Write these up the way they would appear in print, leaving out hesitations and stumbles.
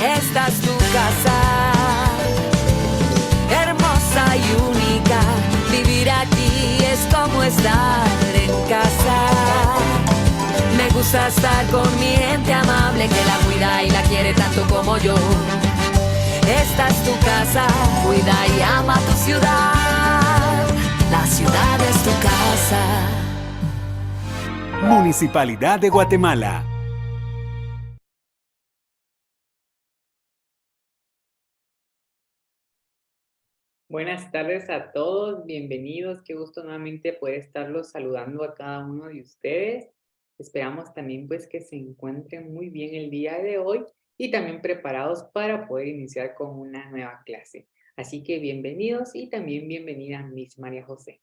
Esta es tu casa, hermosa y única. Vivir aquí es como estar en casa. Me gusta estar con mi gente amable que la cuida y la quiere tanto como yo. Esta es tu casa, cuida y ama tu ciudad. La ciudad es tu casa. Municipalidad de Guatemala. Buenas tardes a todos, bienvenidos. Qué gusto nuevamente poder estarlos saludando a cada uno de ustedes. Esperamos también pues que se encuentren muy bien el día de hoy y también preparados para poder iniciar con una nueva clase. Así que bienvenidos y también bienvenida Miss María José.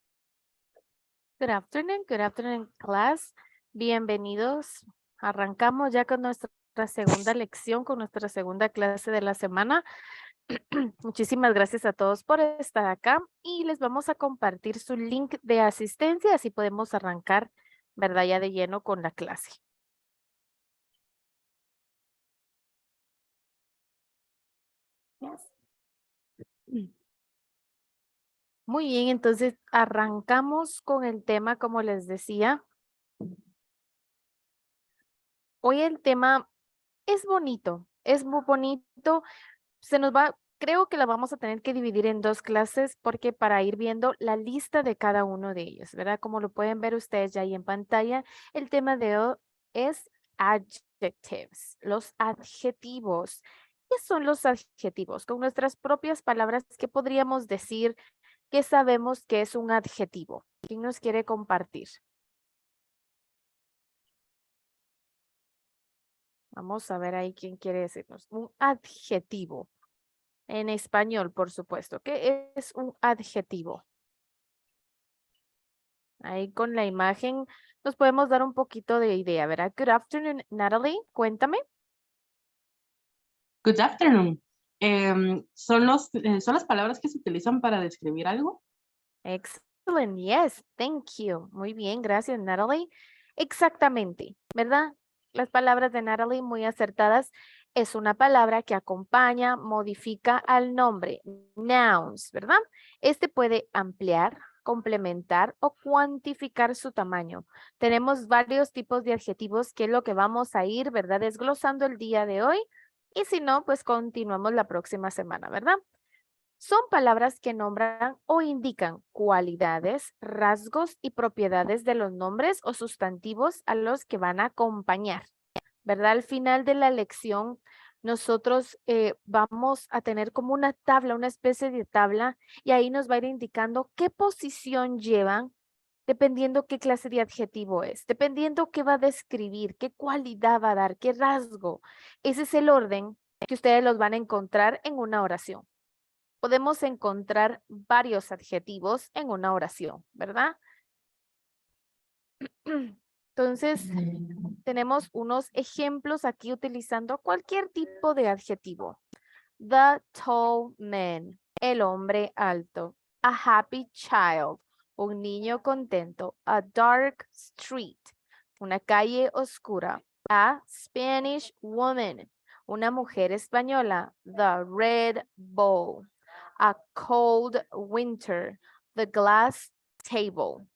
Good afternoon, class. Bienvenidos. Arrancamos ya con nuestra segunda lección, con nuestra segunda clase de la semana. Muchísimas gracias a todos por estar acá y les vamos a compartir su link de asistencia, así podemos arrancar, ¿verdad? Ya de lleno con la clase. Muy bien, entonces arrancamos con el tema, como les decía. Hoy el tema es bonito, es muy bonito. Creo que la vamos a tener que dividir en dos clases porque para ir viendo la lista de cada uno de ellos, ¿verdad? Como lo pueden ver ustedes ya ahí en pantalla, el tema de hoy es adjectives, los adjetivos. ¿Qué son los adjetivos? Con nuestras propias palabras, ¿qué podríamos decir que sabemos que es un adjetivo? ¿Quién nos quiere compartir? Vamos a ver ahí quién quiere decirnos. Un adjetivo. En español, por supuesto. ¿Qué es un adjetivo? Ahí con la imagen nos podemos dar un poquito de idea, ¿verdad? Good afternoon, Natalie. Cuéntame. Good afternoon. ¿Son las palabras que se utilizan para describir algo? Excellent. Yes, thank you. Muy bien, gracias, Natalie. Exactamente, ¿verdad? Las palabras de Natalie muy acertadas. Es una palabra que acompaña, modifica al nombre, nouns, ¿verdad? Este puede ampliar, complementar o cuantificar su tamaño. Tenemos varios tipos de adjetivos que es lo que vamos a ir, ¿verdad? Desglosando el día de hoy. Y si no, pues continuamos la próxima semana, ¿verdad? Son palabras que nombran o indican cualidades, rasgos y propiedades de los nombres o sustantivos a los que van a acompañar, ¿verdad? Al final de la lección, nosotros vamos a tener como una tabla, una especie de tabla, y ahí nos va a ir indicando qué posición llevan, dependiendo qué clase de adjetivo es, dependiendo qué va a describir, qué cualidad va a dar, qué rasgo. Ese es el orden que ustedes los van a encontrar en una oración. Podemos encontrar varios adjetivos en una oración, ¿verdad? Entonces, tenemos unos ejemplos aquí utilizando cualquier tipo de adjetivo. The tall man, el hombre alto. A happy child, un niño contento. A dark street, una calle oscura. A Spanish woman, una mujer española. The red bowl. A cold winter. The glass table.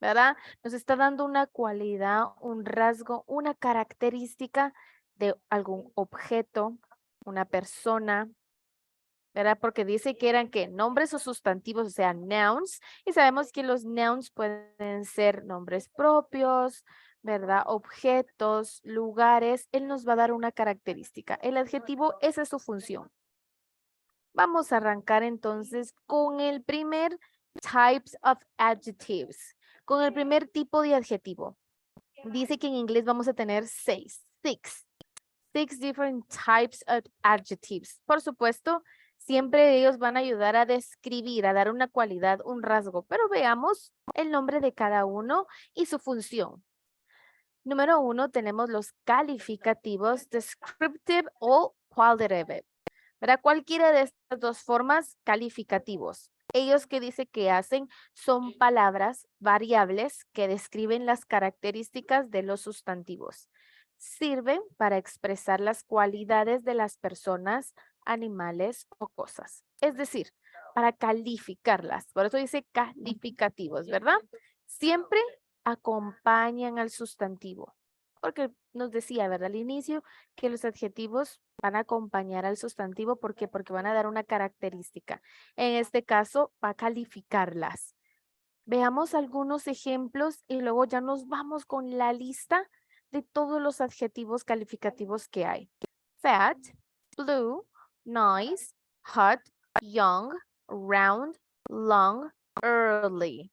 ¿Verdad? Nos está dando una cualidad, un rasgo, una característica de algún objeto, una persona, ¿verdad? Porque dice que eran ¿qué? Nombres o sustantivos, o sea, nouns, y sabemos que los nouns pueden ser nombres propios, ¿verdad? Objetos, lugares, él nos va a dar una característica. El adjetivo, esa es su función. Vamos a arrancar entonces con el primer types of adjectives, con el primer tipo de adjetivo. Dice que en inglés vamos a tener six different types of adjectives. Por supuesto, siempre ellos van a ayudar a describir, a dar una cualidad, un rasgo, pero veamos el nombre de cada uno y su función. Número 1, tenemos los calificativos descriptive o qualitative. ¿Verdad? Cualquiera de estas dos formas, calificativos. Ellos que dice que hacen son palabras variables que describen las características de los sustantivos. Sirven para expresar las cualidades de las personas, animales o cosas. Es decir, para calificarlas. Por eso dice calificativos, ¿verdad? Siempre acompañan al sustantivo. Porque nos decía, ¿verdad? Al inicio que los adjetivos van a acompañar al sustantivo. ¿Por qué? Porque van a dar una característica. En este caso, va a calificarlas. Veamos algunos ejemplos y luego ya nos vamos con la lista de todos los adjetivos calificativos que hay. Fat, blue, nice, hot, young, round, long, early.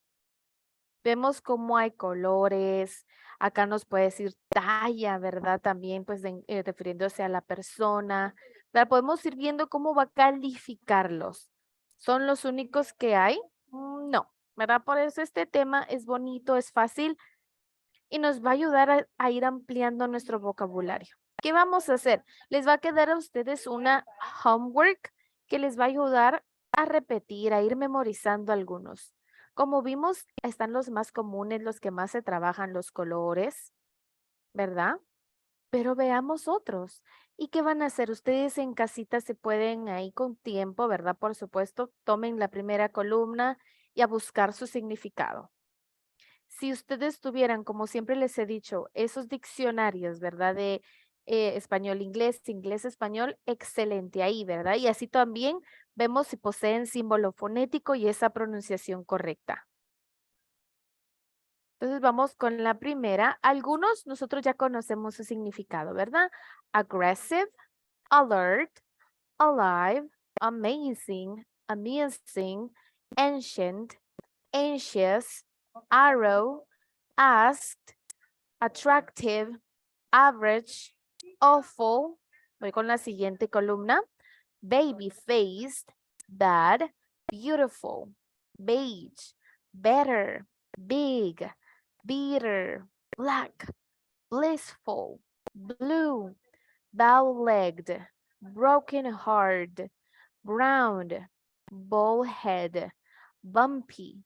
Vemos cómo hay colores. Acá nos puede decir talla, ¿verdad? También pues refiriéndose a la persona. ¿Verdad? Podemos ir viendo cómo va a calificarlos. ¿Son los únicos que hay? No, ¿verdad? Por eso este tema es bonito, es fácil y nos va a ayudar a ir ampliando nuestro vocabulario. ¿Qué vamos a hacer? Les va a quedar a ustedes una homework que les va a ayudar a repetir, a ir memorizando algunos. Como vimos, están los más comunes, los que más se trabajan, los colores, ¿verdad? Pero veamos otros. ¿Y qué van a hacer? Ustedes en casita se pueden ahí con tiempo, ¿verdad? Por supuesto, tomen la primera columna y a buscar su significado. Si ustedes tuvieran, como siempre les he dicho, esos diccionarios, ¿verdad? De español-inglés, inglés-español, excelente ahí, ¿verdad? Y así también vemos si poseen símbolo fonético y esa pronunciación correcta. Entonces vamos con la primera. Algunos nosotros ya conocemos su significado, ¿verdad? Aggressive, alert, alive, amazing, amusing, ancient, anxious, arrow, asked, attractive, average, awful. Voy con la siguiente columna. Baby-faced, bad, beautiful, beige, better, big, bitter, black, blissful, blue, bow-legged, broken-hearted, brown, bald-head, bumpy,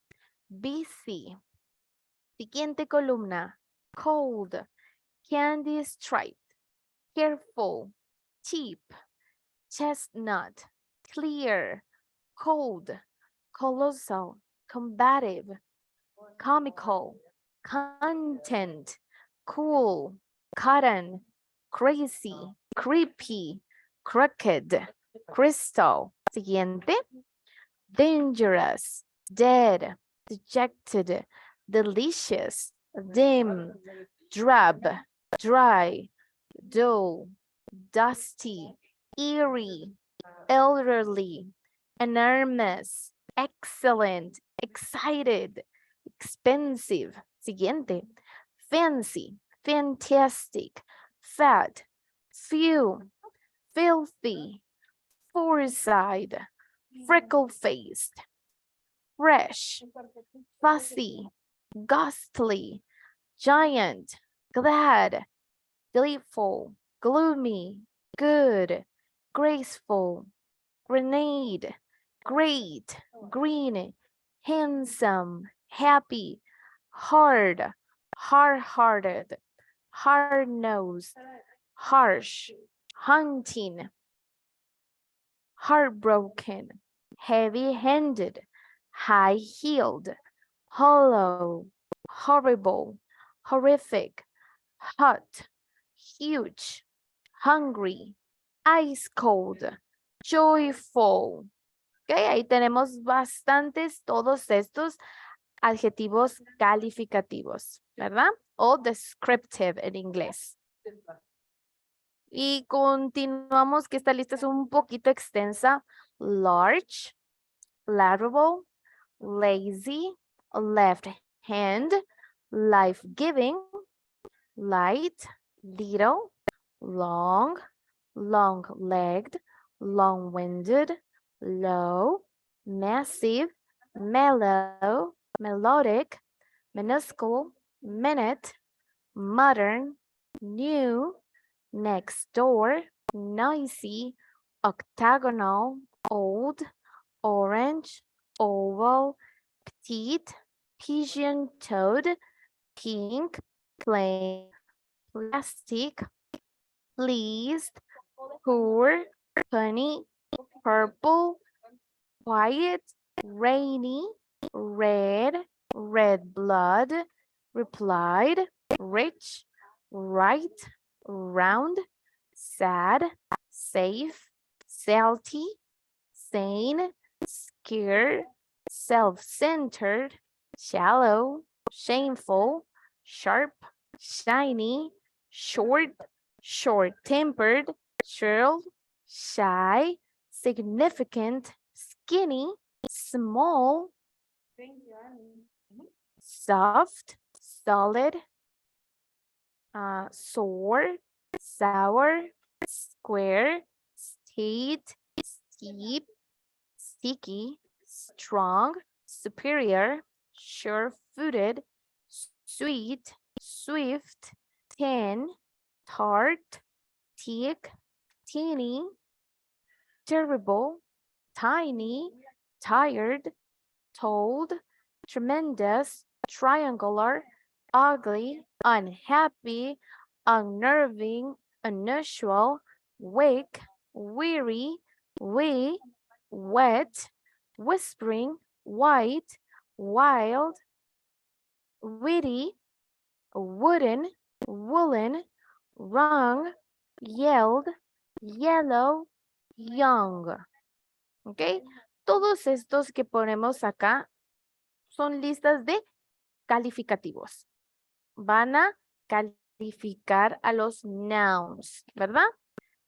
busy. Siguiente columna. Cold, candy striped, careful, cheap, chestnut, clear, cold, colossal, combative, comical, content, cool, cotton, crazy, creepy, crooked, crystal. Siguiente. Dangerous, dead, dejected, delicious, dim, drab, dry, dull, dusty, eerie, elderly, enormous, excellent, excited, expensive. Siguiente. Fancy, fantastic, fat, few, filthy, foresight, freckle-faced, fresh, fussy, ghastly, giant, glad, gleeful, gloomy, good, graceful, grenade, great, green, handsome, happy, hard, hard-hearted, hard-nosed, harsh, hunting, heartbroken, heavy-handed, high-heeled, hollow, horrible, horrific, hot, huge, hungry, ice cold, joyful. Ok, ahí tenemos bastantes todos estos adjetivos calificativos, ¿verdad? O descriptive en inglés. Y continuamos, que esta lista es un poquito extensa. Large, lateral, lazy, left hand, life-giving, light, little, long, long-legged, long-winded, low, massive, mellow, melodic, minuscule, minute, modern, new, next door, noisy, octagonal, old, orange, oval, petite, pigeon-toed, pink, plain, plastic, pleased, poor, funny, purple, quiet, rainy, red, red blood, replied, rich, right, round, sad, safe, salty, sane, scared, self-centered, shallow, shameful, sharp, shiny, short, short-tempered, shrill, shy, significant, skinny, small, soft, solid, sore, sour, square, state, steep, sticky, strong, superior, sure-footed, sweet, swift, tin, tart, thick, teeny, terrible, tiny, tired, told, tremendous, triangular, ugly, unhappy, unnerving, unusual, weak, weary, wee, wet, whispering, white, wild, witty, wooden, woolen, wrong, yelled, yellow, young. ¿Ok? Todos estos que ponemos acá son listas de calificativos. Van a calificar a los nouns, ¿verdad?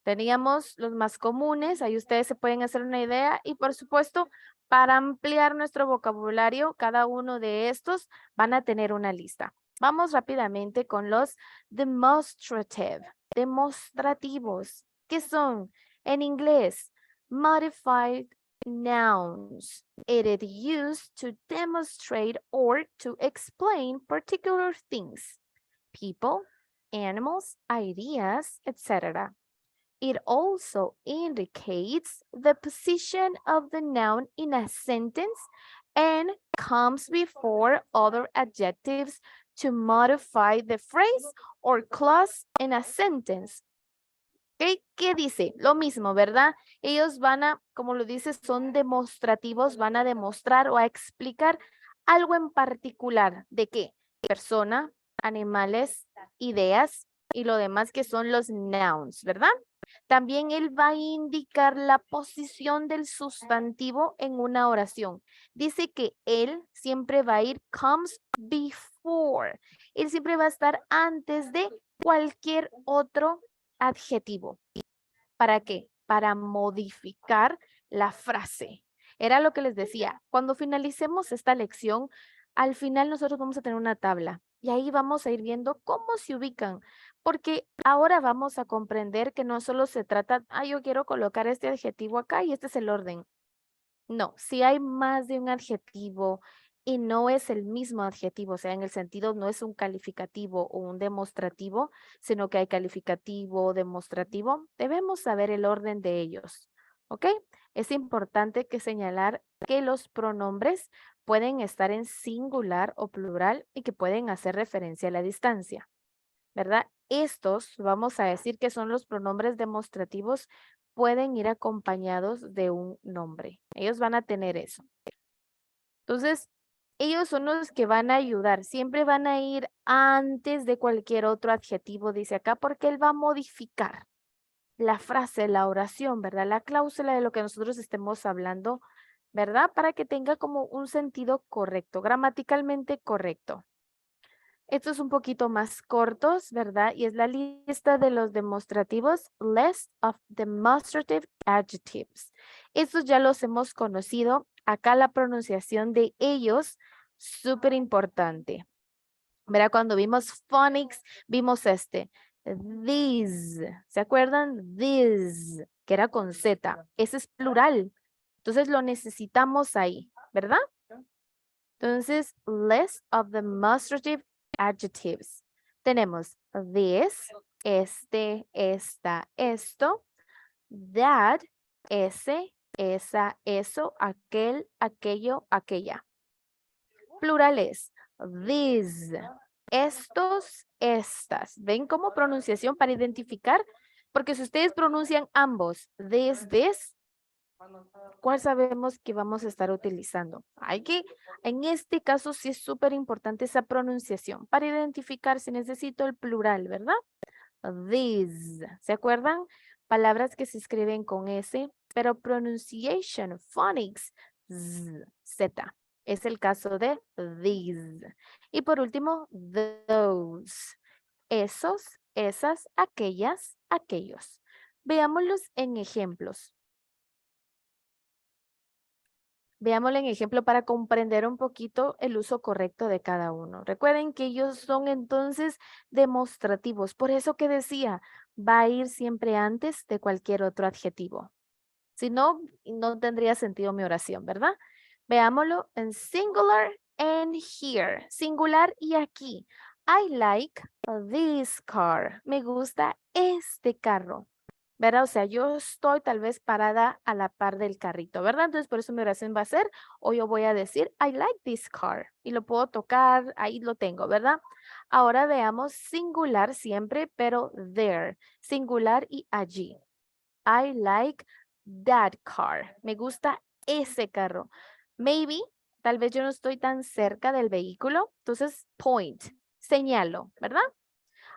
Teníamos los más comunes, ahí ustedes se pueden hacer una idea y por supuesto, para ampliar nuestro vocabulario, cada uno de estos van a tener una lista. Vamos rápidamente con los demonstrative, demostrativos. ¿Qué son? En inglés, modified nouns. It is used to demonstrate or to explain particular things, people, animals, ideas, etc. It also indicates the position of the noun in a sentence and comes before other adjectives to modify the phrase or clause in a sentence. ¿Okay? ¿Qué dice? Lo mismo, ¿verdad? Ellos van a, como lo dice, son demostrativos, van a demostrar o a explicar algo en particular. ¿De qué? Persona, animales, ideas y lo demás que son los nouns, ¿verdad? También él va a indicar la posición del sustantivo en una oración. Dice que él siempre va a ir comes before. Él siempre va a estar antes de cualquier otro adjetivo. ¿Para qué? Para modificar la frase. Era lo que les decía. Cuando finalicemos esta lección, al final nosotros vamos a tener una tabla y ahí vamos a ir viendo cómo se ubican. Porque ahora vamos a comprender que no solo se trata, yo quiero colocar este adjetivo acá y este es el orden. No, si hay más de un adjetivo y no es el mismo adjetivo, o sea, en el sentido no es un calificativo o un demostrativo, sino que hay calificativo, demostrativo, debemos saber el orden de ellos, ¿ok? Es importante que señalar que los pronombres pueden estar en singular o plural y que pueden hacer referencia a la distancia, ¿verdad? Estos, vamos a decir que son los pronombres demostrativos, pueden ir acompañados de un nombre. Ellos van a tener eso. Entonces, ellos son los que van a ayudar. Siempre van a ir antes de cualquier otro adjetivo, dice acá, porque él va a modificar la frase, la oración, ¿verdad? La cláusula de lo que nosotros estemos hablando, ¿verdad? Para que tenga como un sentido correcto, gramaticalmente correcto. Estos un poquito más cortos, ¿verdad? Y es la lista de los demostrativos, list of demonstrative adjectives. Estos ya los hemos conocido. Acá la pronunciación de ellos, súper importante. ¿Verdad? Cuando vimos phonics, vimos este. These, ¿se acuerdan? These, que era con Z. Ese es plural. Entonces lo necesitamos ahí, ¿verdad? Entonces, list of demonstrative adjectives. Tenemos this, este, esta, esto, that, ese, esa, eso, aquel, aquello, aquella. Plurales, these, estos, estas. ¿Ven como pronunciación para identificar? Porque si ustedes pronuncian ambos, this, ¿cuál sabemos que vamos a estar utilizando? En este caso sí es súper importante esa pronunciación para identificar si necesito el plural, ¿verdad? These, ¿se acuerdan? Palabras que se escriben con S, pero pronunciation, phonics, Z. Es el caso de these. Y por último, those. Esos, esas, aquellas, aquellos. Veámoslos en ejemplos. Veámoslo en ejemplo para comprender un poquito el uso correcto de cada uno. Recuerden que ellos son entonces demostrativos. Por eso que decía, va a ir siempre antes de cualquier otro adjetivo. Si no, no tendría sentido mi oración, ¿verdad? Veámoslo en singular and here. Singular y aquí. I like this car. Me gusta este carro. ¿Verdad? O sea, yo estoy tal vez parada a la par del carrito, ¿verdad? Entonces, por eso mi oración va a ser, o yo voy a decir, I like this car. Y lo puedo tocar, ahí lo tengo, ¿verdad? Ahora veamos singular siempre, pero there. Singular y allí. I like that car. Me gusta ese carro. Maybe, tal vez yo no estoy tan cerca del vehículo. Entonces, point, señalo, ¿verdad?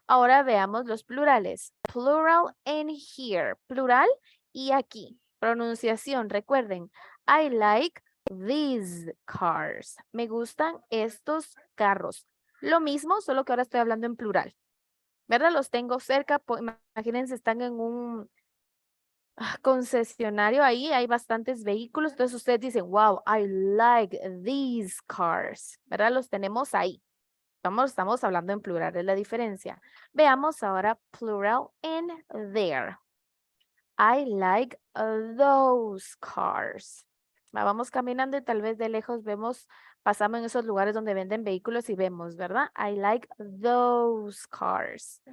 Ahora veamos los plurales. Plural and here. Plural y aquí. Pronunciación, recuerden. I like these cars. Me gustan estos carros. Lo mismo, solo que ahora estoy hablando en plural. ¿Verdad? Los tengo cerca. Imagínense, están en un concesionario ahí. Hay bastantes vehículos. Entonces ustedes dicen, wow, I like these cars. ¿Verdad? Los tenemos ahí. Estamos hablando en plural, es la diferencia. Veamos ahora plural in there. I like those cars. Vamos caminando y tal vez de lejos pasamos en esos lugares donde venden vehículos y vemos, ¿verdad? I like those cars.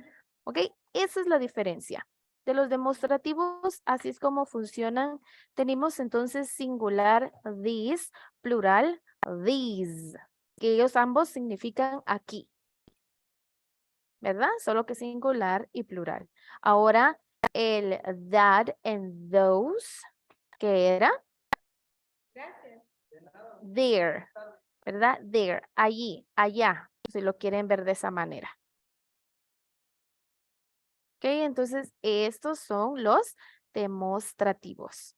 ¿Ok? Esa es la diferencia. De los demostrativos, así es como funcionan. Tenemos entonces singular these, plural these. Que ellos ambos significan aquí, ¿verdad? Solo que singular y plural. Ahora, el that and those, ¿qué era? There, ¿verdad? There, allí, allá, si lo quieren ver de esa manera. Ok, entonces estos son los demostrativos.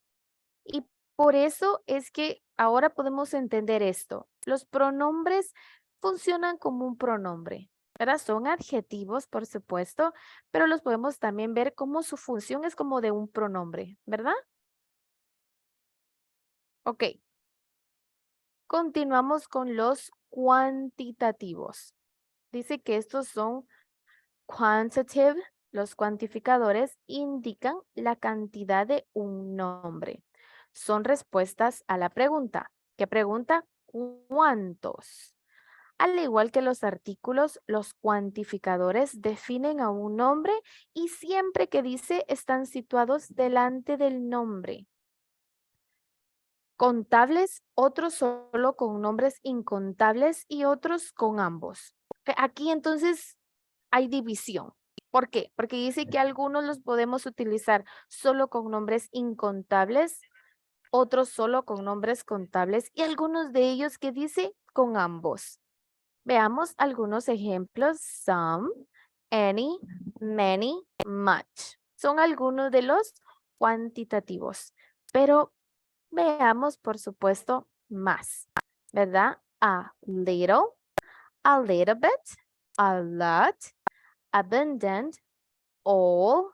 Y por eso es que ahora podemos entender esto. Los pronombres funcionan como un pronombre, ¿verdad? Son adjetivos, por supuesto, pero los podemos también ver como su función es como de un pronombre, ¿verdad? Ok. Continuamos con los cuantitativos. Dice que estos son quantitative. Los cuantificadores indican la cantidad de un nombre. Son respuestas a la pregunta. ¿Qué pregunta? ¿Cuántos? Al igual que los artículos, los cuantificadores definen a un nombre y siempre que dice están situados delante del nombre. Contables, otros solo con nombres incontables y otros con ambos. Aquí entonces hay división. ¿Por qué? Porque dice que algunos los podemos utilizar solo con nombres incontables, otros solo con nombres contables y algunos de ellos que dice con ambos. Veamos algunos ejemplos. Some, any, many, much. Son algunos de los cuantitativos. Pero veamos, por supuesto, más, ¿verdad? A little bit, a lot, abundant, all,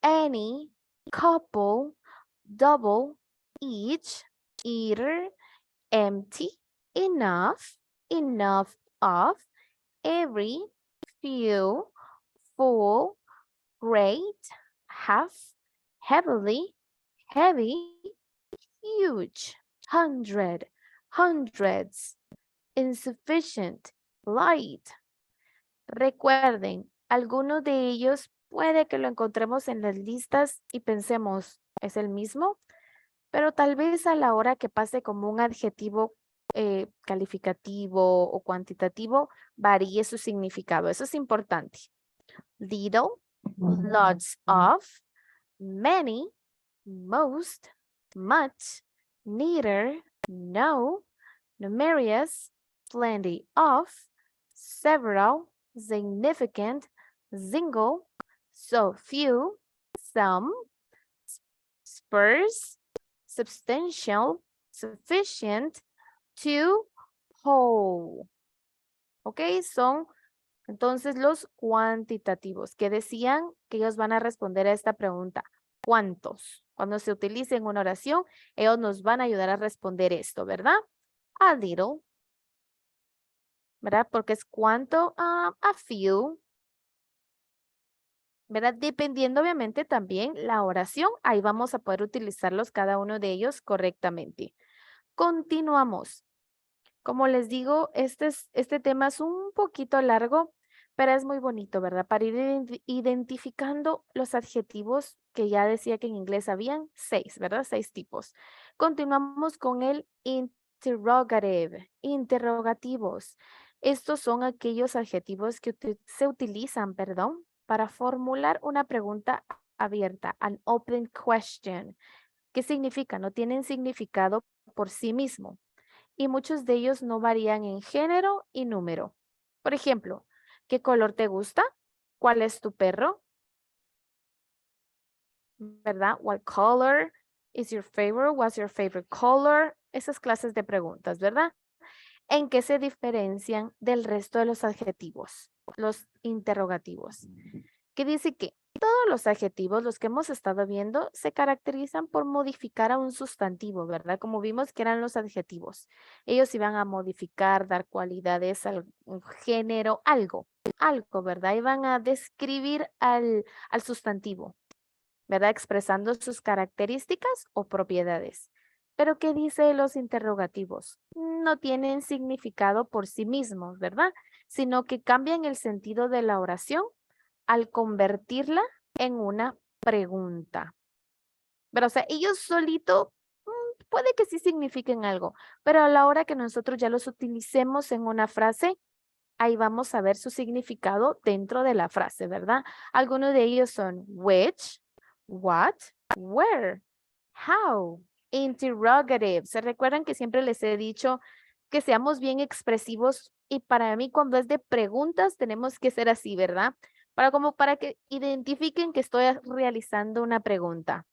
any, couple, double, each, either, empty, enough, enough of, every, few, full, great, half, heavily, heavy, huge, hundred, hundreds, insufficient, light. Recuerden, algunos de ellos puede que lo encontremos en las listas y pensemos, ¿es el mismo? Pero tal vez a la hora que pase como un adjetivo calificativo o cuantitativo varíe su significado. Eso es importante. Little, lots of, many, most, much, neither, no, numerous, plenty of, several, significant, single, so few, some, sparse, substantial, sufficient, to, whole. ¿Ok? Son entonces los cuantitativos que decían que ellos van a responder a esta pregunta. ¿Cuántos? Cuando se utilice en una oración, ellos nos van a ayudar a responder esto, ¿verdad? A little, ¿verdad? Porque es cuánto, a few, ¿verdad? Dependiendo obviamente también la oración, ahí vamos a poder utilizarlos cada uno de ellos correctamente. Continuamos. Como les digo, este tema es un poquito largo, pero es muy bonito, ¿verdad? Para ir identificando los adjetivos que ya decía que en inglés habían 6, ¿verdad? 6 tipos. Continuamos con el interrogative, interrogativos. Estos son aquellos adjetivos que se utilizan, perdón, para formular una pregunta abierta, an open question. ¿Qué significa? No tienen significado por sí mismo. Y muchos de ellos no varían en género y número. Por ejemplo, ¿qué color te gusta? ¿Cuál es tu perro? ¿Verdad? What color is your favorite? What's your favorite color? Esas clases de preguntas, ¿verdad? ¿En qué se diferencian del resto de los adjetivos? Los interrogativos. ¿Qué dice que todos los adjetivos, los que hemos estado viendo, se caracterizan por modificar a un sustantivo, ¿verdad? Como vimos que eran los adjetivos. Ellos iban a modificar, dar cualidades al género, algo, ¿verdad? Iban a describir al sustantivo, ¿verdad? Expresando sus características o propiedades. Pero ¿qué dice los interrogativos? No tienen significado por sí mismos, ¿verdad? Sino que cambian el sentido de la oración al convertirla en una pregunta. Pero, o sea, ellos solito puede que sí signifiquen algo, pero a la hora que nosotros ya los utilicemos en una frase, ahí vamos a ver su significado dentro de la frase, ¿verdad? Algunos de ellos son which, what, where, how, interrogative. ¿Se recuerdan que siempre les he dicho que seamos bien expresivos? Y para mí cuando es de preguntas tenemos que ser así, ¿verdad? Para que identifiquen que estoy realizando una pregunta.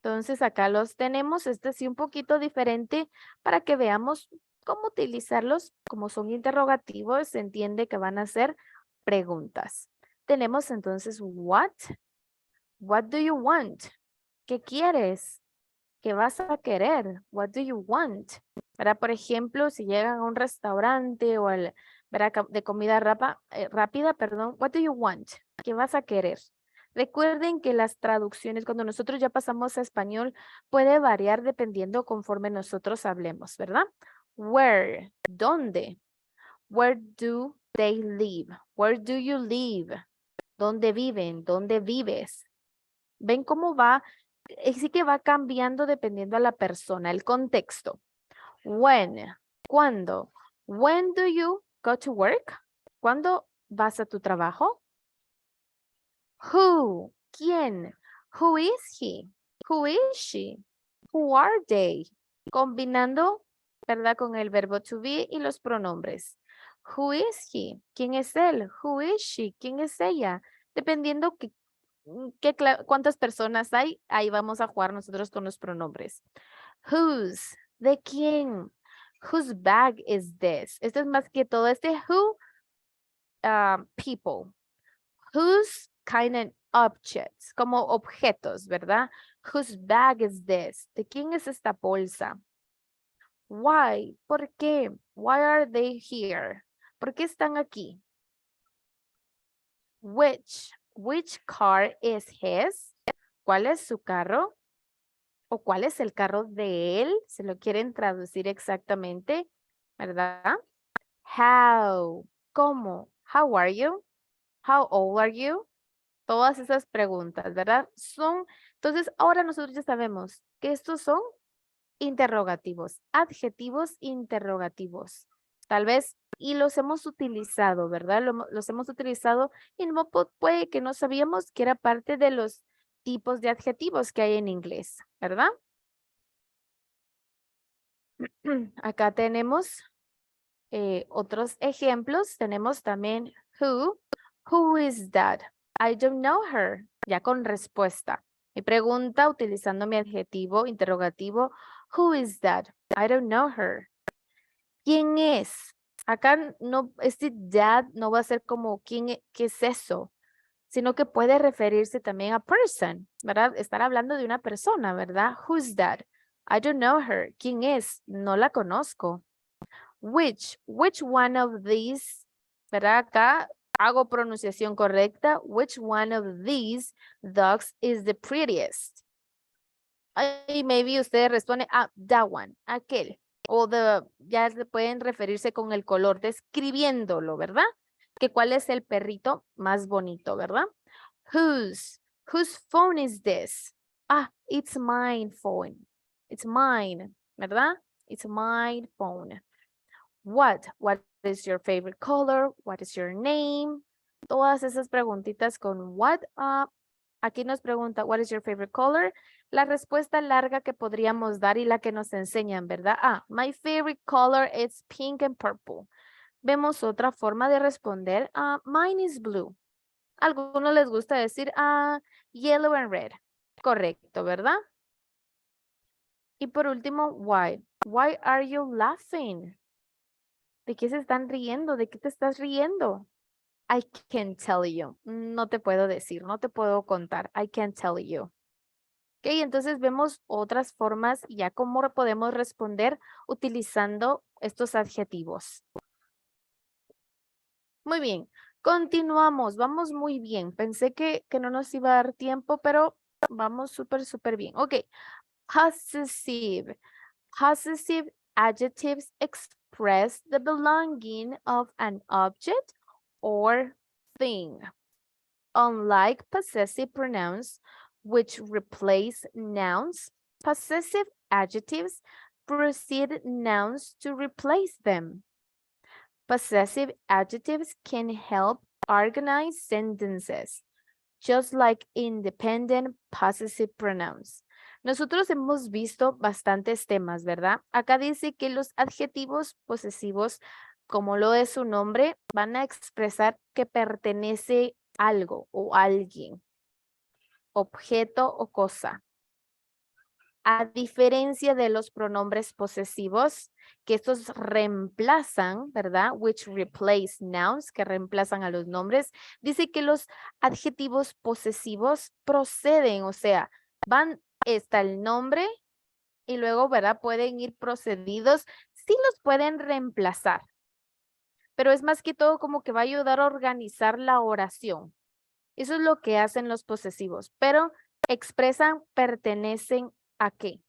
Entonces acá los tenemos, este sí un poquito diferente para que veamos cómo utilizarlos. Como son interrogativos, se entiende que van a ser preguntas. Tenemos entonces what do you want? ¿Qué quieres? ¿Qué vas a querer? What do you want? ¿Verdad? Por ejemplo, si llegan a un restaurante o ¿verdad? De comida rápida, perdón, what do you want? ¿Qué vas a querer? Recuerden que las traducciones, cuando nosotros ya pasamos a español, puede variar dependiendo conforme nosotros hablemos, ¿verdad? Where, ¿dónde? Where do they live? Where do you live? ¿Dónde viven? ¿Dónde vives? ¿Ven cómo va? Sí que va cambiando dependiendo a la persona, el contexto. When, ¿cuándo? When do you go to work? ¿Cuándo vas a tu trabajo? Who, ¿quién? Who is he? Who is she? Who are they? Combinando, ¿verdad? Con el verbo to be y los pronombres. Who is he? ¿Quién es él? Who is she? ¿Quién es ella? Dependiendo cuántas personas hay, ahí vamos a jugar nosotros con los pronombres. Whose, ¿de quién? Whose bag is this? Esto es más que todo who, people. Whose kind of objects, como objetos, ¿verdad? Whose bag is this? ¿De quién es esta bolsa? Why? ¿Por qué? Why are they here? ¿Por qué están aquí? Which car is his? ¿Cuál es su carro? ¿O cuál es el carro de él? Se lo quieren traducir exactamente, ¿verdad? How? ¿Cómo? How are you? How old are you? Todas esas preguntas, ¿verdad? Entonces, ahora nosotros ya sabemos que estos son interrogativos. Adjetivos interrogativos. Tal vez, y los hemos utilizado, ¿verdad? Los hemos utilizado y no puede que no sabíamos que era parte de los tipos de adjetivos que hay en inglés, ¿verdad? Acá tenemos otros ejemplos. Tenemos también who. Who is that? I don't know her. Ya con respuesta. Mi pregunta utilizando mi adjetivo interrogativo. Who is that? I don't know her. ¿Quién es? Acá no, este that no va a ser como ¿qué es eso? Sino que puede referirse también a person, ¿verdad? Estar hablando de una persona, ¿verdad? Who's that? I don't know her. ¿Quién es? No la conozco. Which one of these, ¿verdad? Acá hago pronunciación correcta. Which one of these dogs is the prettiest? Y maybe ustedes responden, that one, aquel. O ya pueden referirse con el color, describiéndolo, ¿verdad? Que cuál es el perrito más bonito, ¿verdad? Whose phone is this? It's mine phone. It's mine, ¿verdad? It's mine phone. What is your favorite color? What is your name? Todas esas preguntitas con what. Aquí nos pregunta, what is your favorite color? La respuesta larga que podríamos dar y la que nos enseñan, ¿verdad? My favorite color is pink and purple. Vemos otra forma de responder. Mine is blue. A algunos les gusta decir yellow and red. Correcto, ¿verdad? Y por último, why. Why are you laughing? ¿De qué se están riendo? ¿De qué te estás riendo? I can't tell you. No te puedo decir, no te puedo contar. I can't tell you. Ok, entonces vemos otras formas ya cómo podemos responder utilizando estos adjetivos. Muy bien, continuamos. Vamos muy bien. Pensé que no nos iba a dar tiempo, pero vamos súper bien. Ok, possessive. Possessive adjectives express the belonging of an object or thing. Unlike possessive pronouns, which replace nouns, possessive adjectives precede nouns to replace them. Possessive adjectives can help organize sentences, just like independent possessive pronouns. Nosotros hemos visto bastantes temas, ¿verdad? Acá dice que los adjetivos posesivos, como lo de su nombre, van a expresar que pertenece a algo o alguien, objeto o cosa. A diferencia de los pronombres posesivos, que estos reemplazan, ¿verdad? Which replace nouns, que reemplazan a los nombres. Dice que los adjetivos posesivos proceden, o sea, está el nombre y luego, ¿verdad? Pueden ir procedidos, sí los pueden reemplazar. Pero es más que todo como que va a ayudar a organizar la oración. Eso es lo que hacen los posesivos, pero expresan, pertenecen a qué.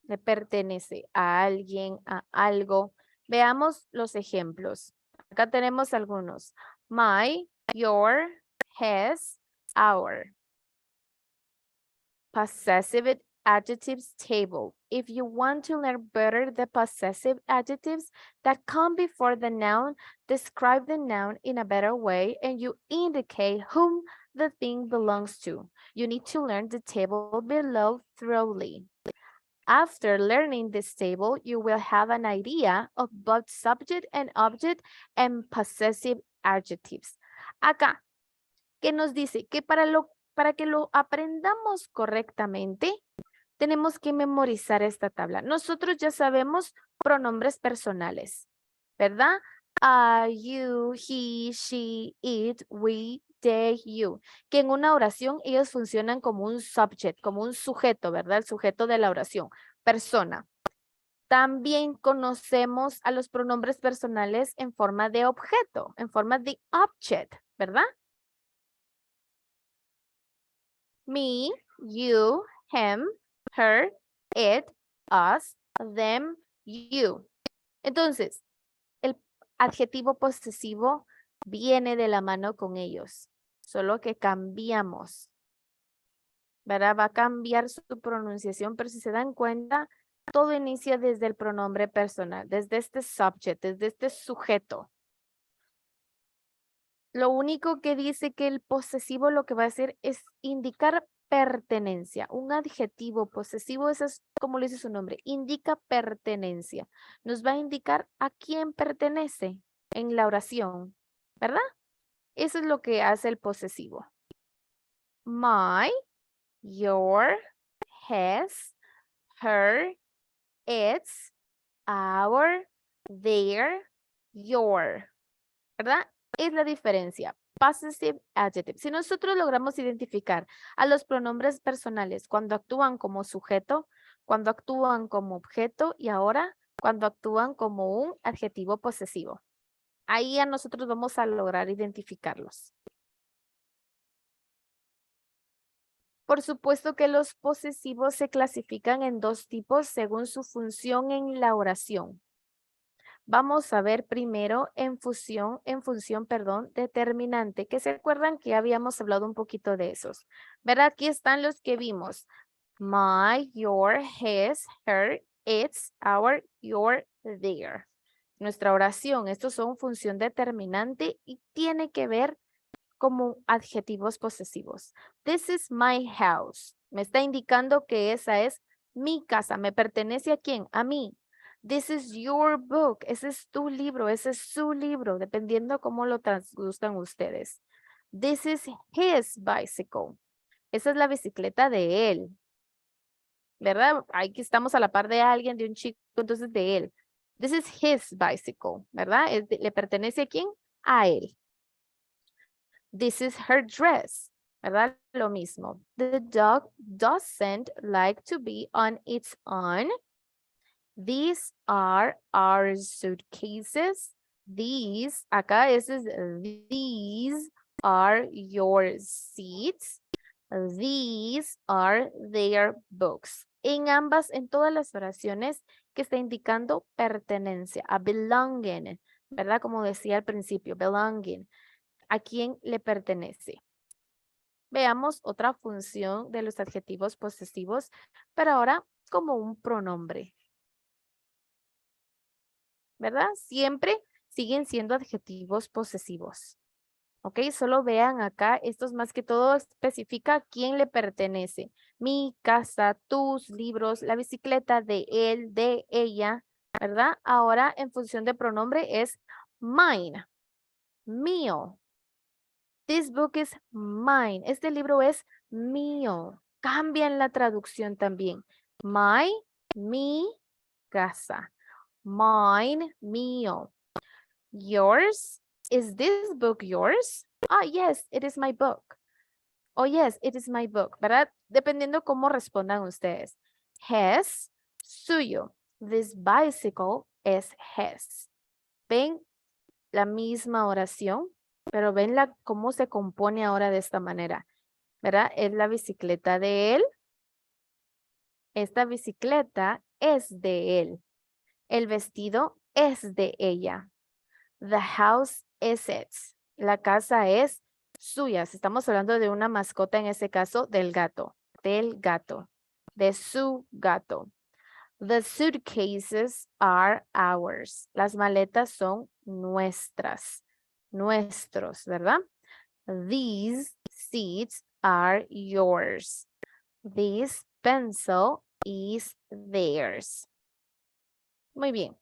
Le pertenece a alguien, a algo. Veamos los ejemplos. Acá tenemos algunos. My, your, his, our. Possessive adjectives table. If you want to learn better the possessive adjectives that come before the noun, describe the noun in a better way and you indicate whom the thing belongs to. You need to learn the table below thoroughly. After learning this table, you will have an idea of both subject and object and possessive adjectives. Acá, ¿qué nos dice? Que para que lo aprendamos correctamente, tenemos que memorizar esta tabla. Nosotros ya sabemos pronombres personales, ¿verdad? You, he, she, it, we, they, you. Que en una oración ellos funcionan como un subject, como un sujeto, ¿verdad? El sujeto de la oración, persona. También conocemos a los pronombres personales en forma de objeto, en forma de object, ¿verdad? Me, you, him, her, it, us, them, you. Entonces, el adjetivo posesivo viene de la mano con ellos, solo que cambiamos, ¿verdad? Va a cambiar su pronunciación, pero si se dan cuenta, todo inicia desde el pronombre personal, desde este subject, desde este sujeto. Lo único que dice que el posesivo lo que va a hacer es indicar pertenencia. Un adjetivo posesivo, eso es como lo dice su nombre, indica pertenencia. Nos va a indicar a quién pertenece en la oración, ¿verdad? Eso es lo que hace el posesivo. My, your, his, her, its, our, their, your, ¿verdad? Es la diferencia. Possessive adjective. Si nosotros logramos identificar a los pronombres personales cuando actúan como sujeto, cuando actúan como objeto y ahora cuando actúan como un adjetivo posesivo. Ahí a nosotros vamos a lograr identificarlos. Por supuesto que los posesivos se clasifican en dos tipos según su función en la oración. Vamos a ver primero en función, determinante, que se acuerdan que habíamos hablado un poquito de esos. ¿Verdad? Aquí están los que vimos. My, your, his, her, its, our, your, their. Nuestra oración, estos son función determinante y tiene que ver como adjetivos posesivos. This is my house. Me está indicando que esa es mi casa. ¿Me pertenece a quién? A mí. This is your book. Ese es tu libro. Ese es su libro, dependiendo cómo lo traduzcan ustedes. This is his bicycle. Esa es la bicicleta de él. ¿Verdad? Aquí estamos a la par de alguien, de un chico, entonces de él. This is his bicycle, ¿verdad? ¿Le pertenece a quién? A él. This is her dress, ¿verdad? Lo mismo. The dog doesn't like to be on its own. These are our suitcases. These, acá ese es, these are your seats. These are their books. En ambas, en todas las oraciones que está indicando pertenencia, a belonging, ¿verdad? Como decía al principio, belonging. ¿A quién le pertenece? Veamos otra función de los adjetivos posesivos, pero ahora como un pronombre. ¿Verdad? Siempre siguen siendo adjetivos posesivos. ¿Ok? Solo vean acá, estos más que todo especifica a quién le pertenece. Mi casa, tus libros, la bicicleta de él, de ella, ¿verdad? Ahora en función de pronombre es mine, mío. This book is mine. Este libro es mío. Cambian la traducción también. My, mi, casa. Mine, mío. Yours. Is this book yours? Ah, yes, it is my book. Oh, yes, it is my book, ¿verdad? Dependiendo cómo respondan ustedes. His, suyo. This bicycle is his. ¿Ven la misma oración? Pero ven cómo se compone ahora de esta manera, ¿verdad? Es la bicicleta de él. Esta bicicleta es de él. El vestido es de ella. The house is its. La casa es suya. Estamos hablando de una mascota, en ese caso, del gato. Del gato. De su gato. The suitcases are ours. Las maletas son nuestras. Nuestros, ¿verdad? These seats are yours. This pencil is theirs. Muy bien.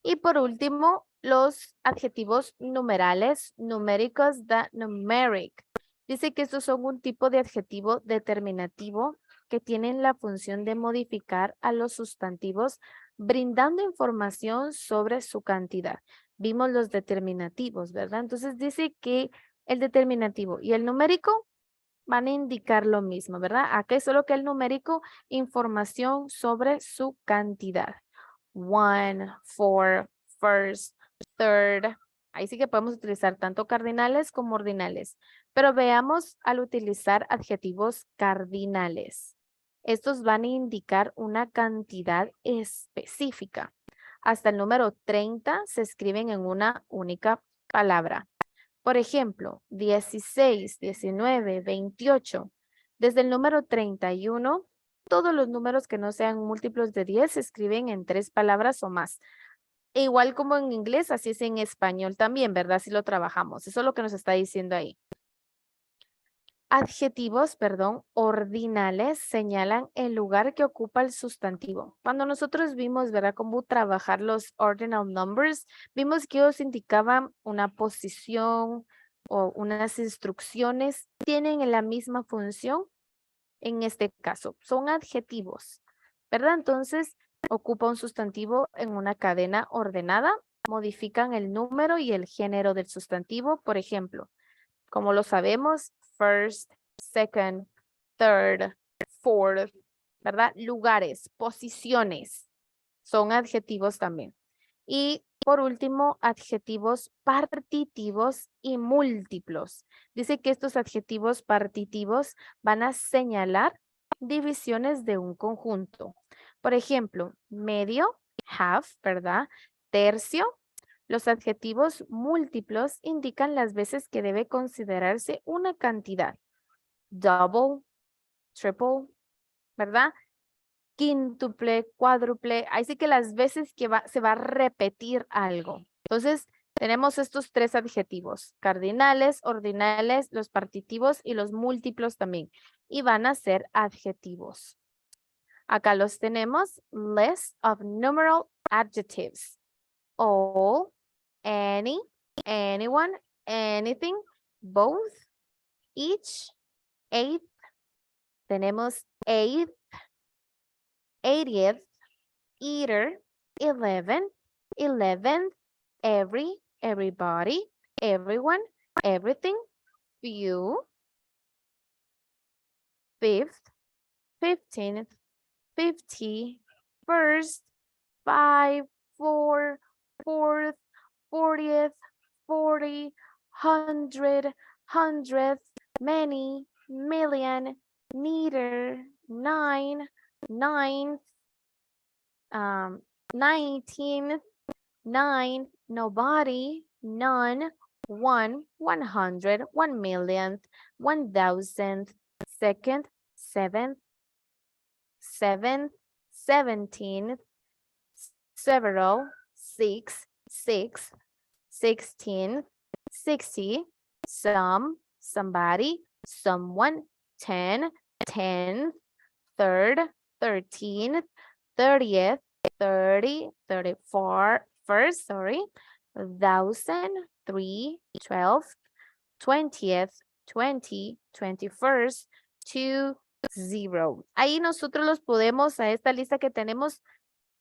Y por último, los adjetivos numerales, numéricos, the numeric. Dice que estos son un tipo de adjetivo determinativo que tienen la función de modificar a los sustantivos brindando información sobre su cantidad. Vimos los determinativos, ¿verdad? Entonces dice que el determinativo y el numérico van a indicar lo mismo, ¿verdad? Acá es solo que el numérico, información sobre su cantidad. 1, 4, first, third. Ahí sí que podemos utilizar tanto cardinales como ordinales. Pero veamos al utilizar adjetivos cardinales. Estos van a indicar una cantidad específica. Hasta el número 30 se escriben en una única palabra. Por ejemplo, 16, 19, 28. Desde el número 31 todos los números que no sean múltiplos de 10 se escriben en 3 palabras o más. E igual como en inglés, así es en español también, ¿verdad? Si lo trabajamos. Eso es lo que nos está diciendo ahí. Adjetivos, perdón, ordinales señalan el lugar que ocupa el sustantivo. Cuando nosotros vimos, ¿verdad?, cómo trabajar los ordinal numbers, vimos que ellos indicaban una posición o unas instrucciones, tienen la misma función en este caso. Son adjetivos, ¿verdad? Entonces, ocupa un sustantivo en una cadena ordenada, modifican el número y el género del sustantivo, por ejemplo. Como lo sabemos, first, second, third, fourth, ¿verdad? Lugares, posiciones, son adjetivos también. Y por último, adjetivos partitivos y múltiplos. Dice que estos adjetivos partitivos van a señalar divisiones de un conjunto. Por ejemplo, medio, half, ¿verdad? Tercio. Los adjetivos múltiplos indican las veces que debe considerarse una cantidad. Double, triple, ¿verdad? Quíntuple, cuádruple. Ahí sí que las veces que se va a repetir algo. Entonces, tenemos estos 3 adjetivos. Cardinales, ordinales, los partitivos y los múltiplos también. Y van a ser adjetivos. Acá los tenemos. List of numeral adjectives. All, any, anyone, anything, both, each, eighth, tenemos eighth, 80th, eater, 11, 11th, every, everybody, everyone, everything, few, 5th, 15th, 50, first, 5, 4, 4th, 40th, 40, 100, 100th, many, million, meter, 9, 9th, 19th, 9, nobody, none, 1, 100, 1 millionth, 1,000th, second, 7th, 7th, 17th, several, 6, 6, 16, 60, some, somebody, someone, 10, 10th, third, 13th, 30th, 30, 34, first, sorry, 1,000, 3, 12, 20th, 20, 21st, 2, 0. Ahí nosotros los podemos, a esta lista que tenemos,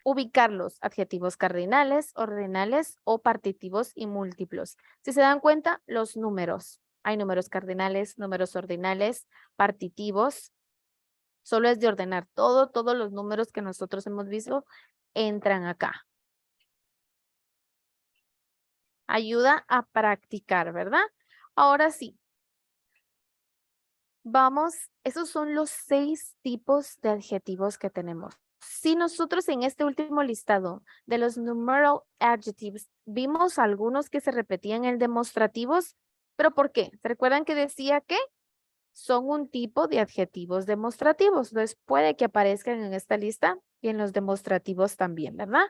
ubicar los adjetivos cardinales, ordinales o partitivos y múltiplos. Si se dan cuenta, los números. Hay números cardinales, números ordinales, partitivos. Solo es de ordenar todos los números que nosotros hemos visto entran acá. Ayuda a practicar, ¿verdad? Ahora sí. Vamos, esos son los 6 tipos de adjetivos que tenemos. Si nosotros en este último listado de los numeral adjectives vimos algunos que se repetían en demostrativos, ¿pero por qué? ¿Se recuerdan que decía que son un tipo de adjetivos demostrativos? Entonces puede que aparezcan en esta lista y en los demostrativos también, ¿verdad?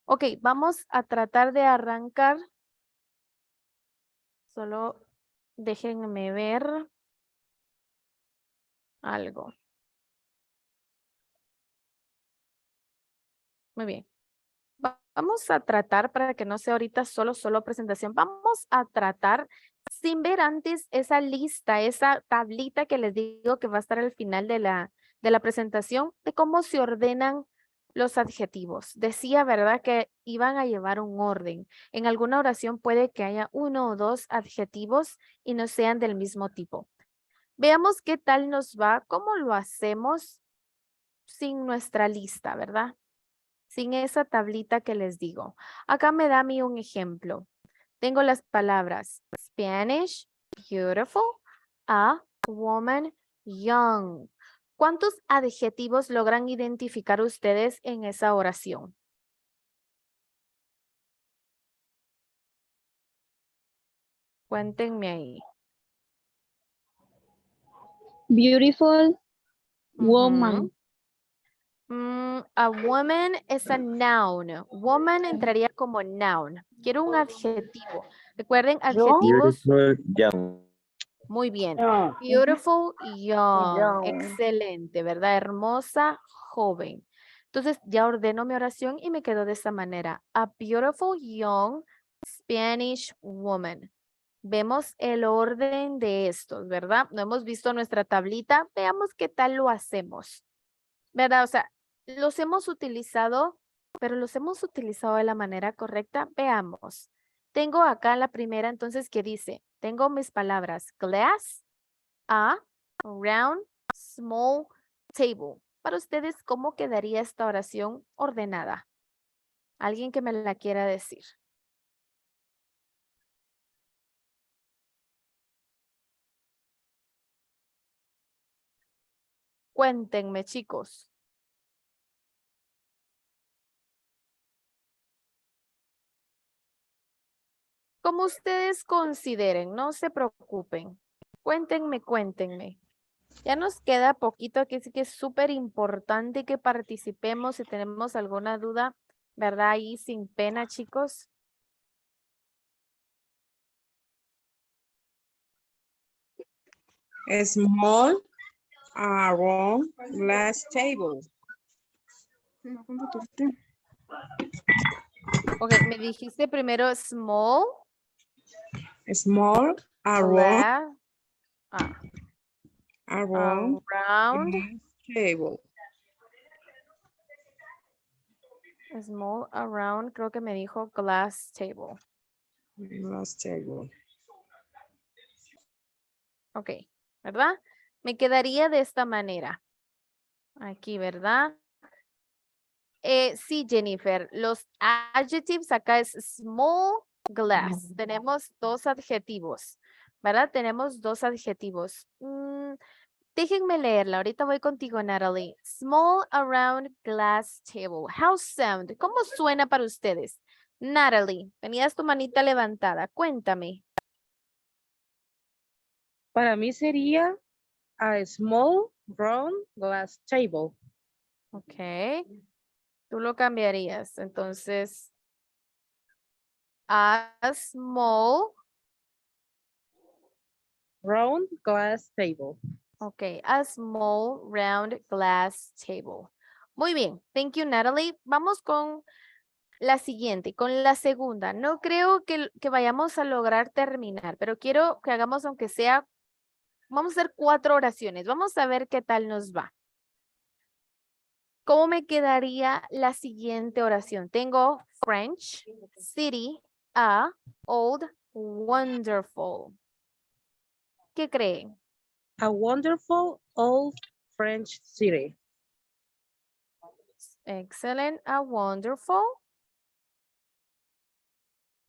Ok, vamos a tratar de arrancar. Solo déjenme ver algo. Muy bien. Vamos a tratar, para que no sea ahorita solo presentación, vamos a tratar sin ver antes esa lista, esa tablita que les digo que va a estar al final de la presentación, de cómo se ordenan los adjetivos. Decía, ¿verdad?, que iban a llevar un orden. En alguna oración puede que haya 1 o 2 adjetivos y no sean del mismo tipo. Veamos qué tal nos va, cómo lo hacemos sin nuestra lista, ¿verdad? Sin esa tablita que les digo. Acá me da a mí un ejemplo. Tengo las palabras Spanish, beautiful, a woman, young. ¿Cuántos adjetivos logran identificar ustedes en esa oración? Cuéntenme ahí. Beautiful, Woman. A woman es a noun. Woman entraría como noun. Quiero un adjetivo. Recuerden, adjetivos. Beautiful young. Muy bien. No. Beautiful young. Young. Excelente, ¿verdad? Hermosa, joven. Entonces ya ordeno mi oración y me quedo de esta manera. A beautiful young Spanish woman. Vemos el orden de estos, ¿verdad? No hemos visto nuestra tablita. Veamos qué tal lo hacemos. ¿Verdad? O sea, los hemos utilizado, pero los hemos utilizado de la manera correcta. Veamos. Tengo acá la primera, entonces, que dice, tengo mis palabras, glass, a, round, small, table. Para ustedes, ¿cómo quedaría esta oración ordenada? Alguien que me la quiera decir. Cuéntenme, chicos. Como ustedes consideren, no se preocupen. Cuéntenme, cuéntenme. Ya nos queda poquito, que sí que es súper importante que participemos. Si tenemos alguna duda, ¿verdad? Ahí sin pena, chicos. Small, round, glass table. Ok, me dijiste primero small, Small, round, glass, round, round, glass table. small, around, creo que me dijo glass table. Glass table. Ok, ¿verdad? Me quedaría de esta manera. Aquí, ¿verdad? Sí, Jennifer, los adjectives acá es small, glass. Tenemos dos adjetivos, ¿verdad? Tenemos dos adjetivos. Déjenme leerla. Ahorita voy contigo, Natalie. Small, around, glass table. How sound? ¿Cómo suena para ustedes? Natalie, tenías tu manita levantada. Cuéntame. Para mí sería a small, round, glass table. Ok. Tú lo cambiarías. Entonces, a small. Round, glass table. Ok, a small round glass table. Muy bien, thank you, Natalie. Vamos con la siguiente, con la segunda. No creo que vayamos a lograr terminar, pero quiero que hagamos aunque sea, vamos a hacer 4 oraciones. Vamos a ver qué tal nos va. ¿Cómo me quedaría la siguiente oración? Tengo French, city, a, old, wonderful. ¿Qué creen? A wonderful old French city. Excellent, a wonderful.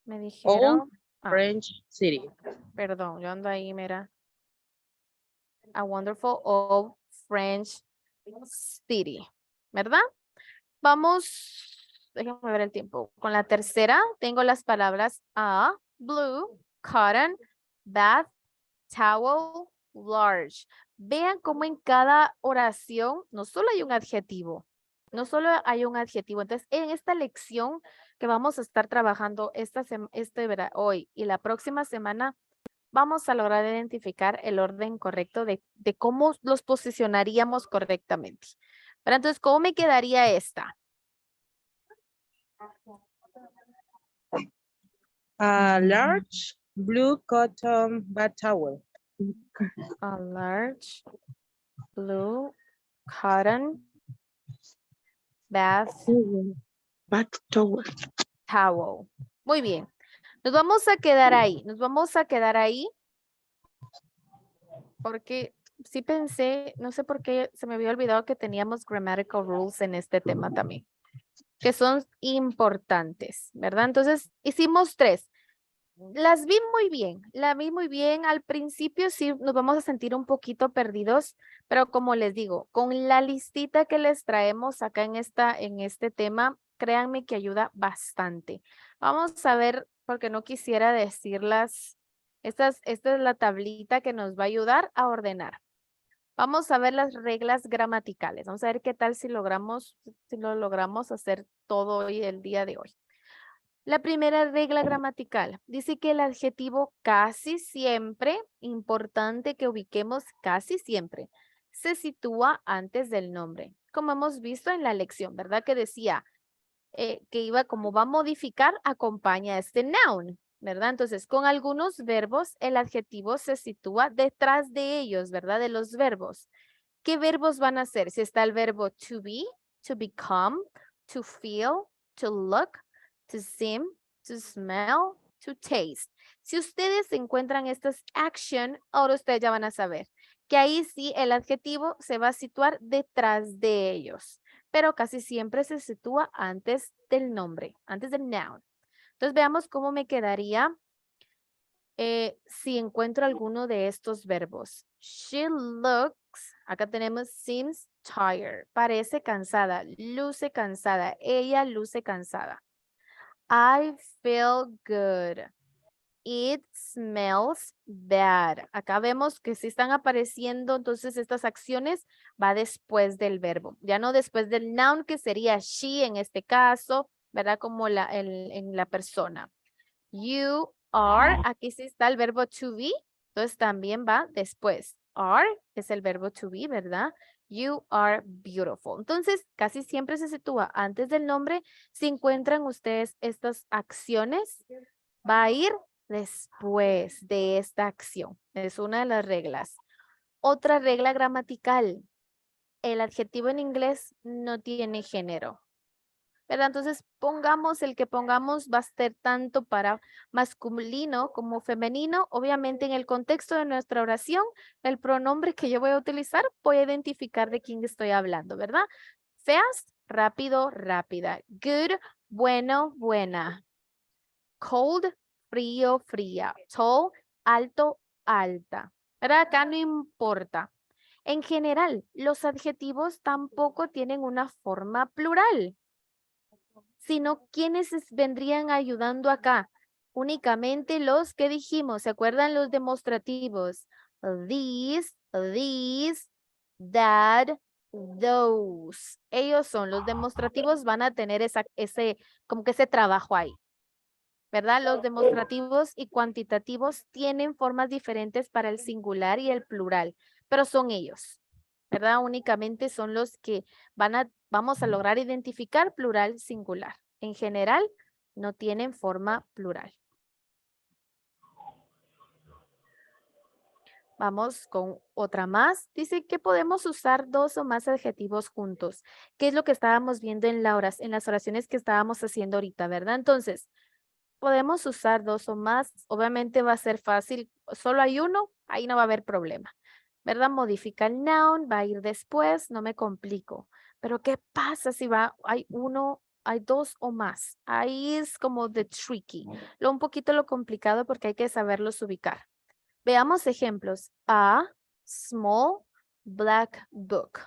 Me dijeron, Old French city. perdón, yo ando ahí, mira. A wonderful old French city, ¿verdad? Vamos, déjenme ver el tiempo. Con la tercera tengo las palabras a, blue, cotton, bath, towel, large. Vean cómo en cada oración no solo hay un adjetivo, no solo hay un adjetivo. Entonces, en esta lección que vamos a estar trabajando hoy y la próxima semana, vamos a lograr identificar el orden correcto de cómo los posicionaríamos correctamente. Pero entonces, ¿cómo me quedaría esta? A large blue cotton bath towel. A large blue cotton bath towel. Muy bien. Nos vamos a quedar ahí. Nos vamos a quedar ahí. Porque sí pensé, no sé por qué se me había olvidado que teníamos grammatical rules en este tema también, que son importantes, ¿verdad? Entonces, hicimos 3. Las vi muy bien, la vi muy bien. Al principio sí nos vamos a sentir un poquito perdidos, pero como les digo, con la listita que les traemos acá en este tema, créanme que ayuda bastante. Vamos a ver, porque no quisiera decirlas. Esta es la tablita que nos va a ayudar a ordenar. Vamos a ver las reglas gramaticales. Vamos a ver qué tal si lo logramos hacer todo hoy, el día de hoy. La primera regla gramatical dice que el adjetivo casi siempre, importante que ubiquemos casi siempre, se sitúa antes del nombre. Como hemos visto en la lección, ¿verdad? Que decía que iba como va a modificar, acompaña este noun, ¿verdad? Entonces, con algunos verbos, el adjetivo se sitúa detrás de ellos, ¿verdad? De los verbos. ¿Qué verbos van a ser? Si está el verbo to be, to become, to feel, to look, to seem, to smell, to taste. Si ustedes encuentran estas action, ahora ustedes ya van a saber que ahí sí el adjetivo se va a situar detrás de ellos, pero casi siempre se sitúa antes del nombre, antes del noun. Entonces veamos cómo me quedaría si encuentro alguno de estos verbos. She looks, acá tenemos seems tired, parece cansada, luce cansada, ella luce cansada. I feel good. It smells bad. Acá vemos que si están apareciendo, entonces estas acciones va después del verbo, ya no después del noun que sería she en este caso, ¿verdad? Como en la persona. You are, aquí sí está el verbo to be, entonces también va después. Are es el verbo to be, ¿verdad? You are beautiful. Entonces, casi siempre se sitúa antes del nombre. Si encuentran ustedes estas acciones, va a ir después de esta acción. Es una de las reglas. Otra regla gramatical. El adjetivo en inglés no tiene género, ¿verdad? Entonces, pongamos el que pongamos va a ser tanto para masculino como femenino. Obviamente, en el contexto de nuestra oración, el pronombre que yo voy a utilizar, voy a identificar de quién estoy hablando, ¿verdad? Fast, rápido, rápida. Good, bueno, buena. Cold, frío, fría. Tall, alto, alta. ¿Verdad? Acá no importa. En general, los adjetivos tampoco tienen una forma plural, sino quienes vendrían ayudando acá. Únicamente los que dijimos, ¿se acuerdan los demostrativos? These, that, those. Ellos son los demostrativos, van a tener como que ese trabajo ahí, ¿verdad? Los demostrativos y cuantitativos tienen formas diferentes para el singular y el plural, pero son ellos, ¿verdad? Únicamente son los que vamos a lograr identificar plural, singular. En general, no tienen forma plural. Vamos con otra más. Dice que podemos usar 2 o más adjetivos juntos. ¿Qué es lo que estábamos viendo en las oraciones que estábamos haciendo ahorita, verdad? Entonces, podemos usar 2 o más. Obviamente va a ser fácil. Solo hay uno, ahí no va a haber problema, ¿verdad? Modifica el noun, va a ir después, no me complico. Pero ¿qué pasa si hay 2 o más? Ahí es como the tricky. Un poquito lo complicado porque hay que saberlos ubicar. Veamos ejemplos. A small black book.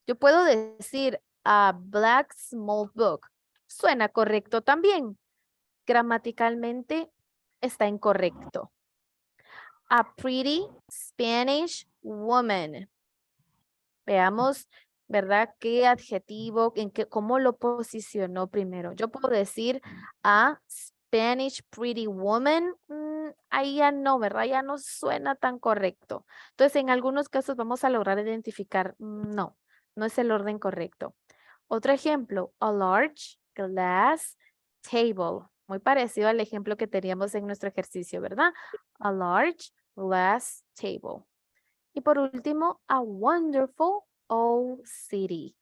Yo puedo decir a black small book. Suena correcto también. Gramaticalmente está incorrecto. A pretty Spanish woman. Veamos, ¿verdad? ¿Qué adjetivo, cómo lo posicionó primero? Yo puedo decir a Spanish pretty woman. Ahí ya no, ¿verdad? Ya no suena tan correcto. Entonces, en algunos casos vamos a lograr identificar, no es el orden correcto. Otro ejemplo, a large glass table. Muy parecido al ejemplo que teníamos en nuestro ejercicio, ¿verdad? A large glass table. Y por último, a wonderful old city.